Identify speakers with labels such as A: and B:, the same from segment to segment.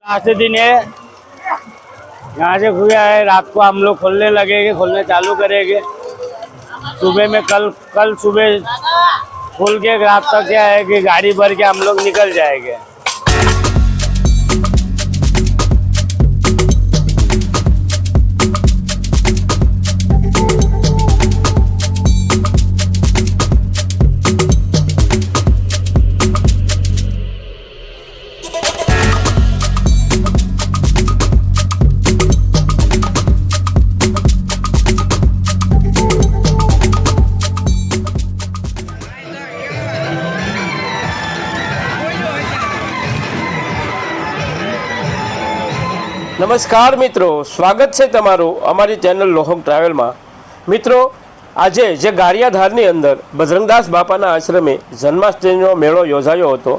A: Last दिन है, यहाँ से खुला है। रात को हम लोग खोलने चालू करेंगे। सुबह में कल सुबह खोल के रात तक क्या है कि गाड़ी भर के हम लोग निकल जाएंगे।
B: નમસ્કાર મિત્રો, સ્વાગત છે તમારું અમારી ચેનલ લોહક ટ્રાવેલમાં। મિત્રો, આજે જે ગારિયાધારની અંદર બજરંગદાસ બાપાના આશ્રમે જન્માષ્ટમીનો મેળો યોજાયો હતો,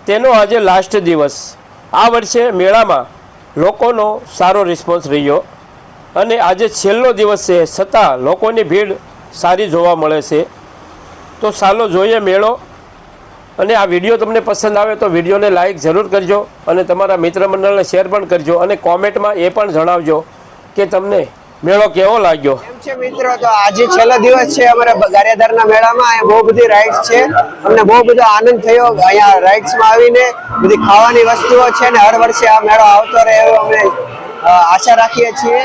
B: તેનો આજે લાસ્ટ દિવસ। આ વર્ષે મેળામાં લોકોનો સારો રિસ્પોન્સ રહ્યો અને આજે છેલ્લો દિવસ છે, છતાં લોકોની ભીડ સારી જોવા મળે છે। તો ચાલો જોઈએ મેળો। અને આ વિડીયો તમને પસંદ આવે તો વિડીયોને લાઈક જરૂર કરજો અને તમારા મિત્ર મંડળને શેર પણ કરજો અને કોમેન્ટમાં એ પણ જણાવજો કે તમને મેળો કેવો લાગ્યો।
C: કેમ છે મિત્રો? તો આજે છેલ્લો દિવસ છે અમારા ગારિયાધારના મેળામાં। અહીંયા બહુ બધી રાઇડ્સ છે, અમને બહુ બધો આનંદ થયો અહીંયા રાઇડ્સમાં આવીને। બધી ખાવાની વસ્તુઓ છે ને હર વર્ષે આ મેળો આવતો રહે એવો અમે આશા રાખીએ છીએ।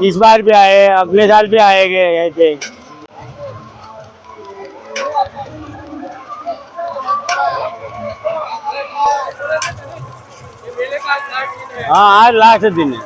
A: इस बार भी आए, अगले साल भी आएंगे ऐसे। हाँ, आज लास्ट दिन है।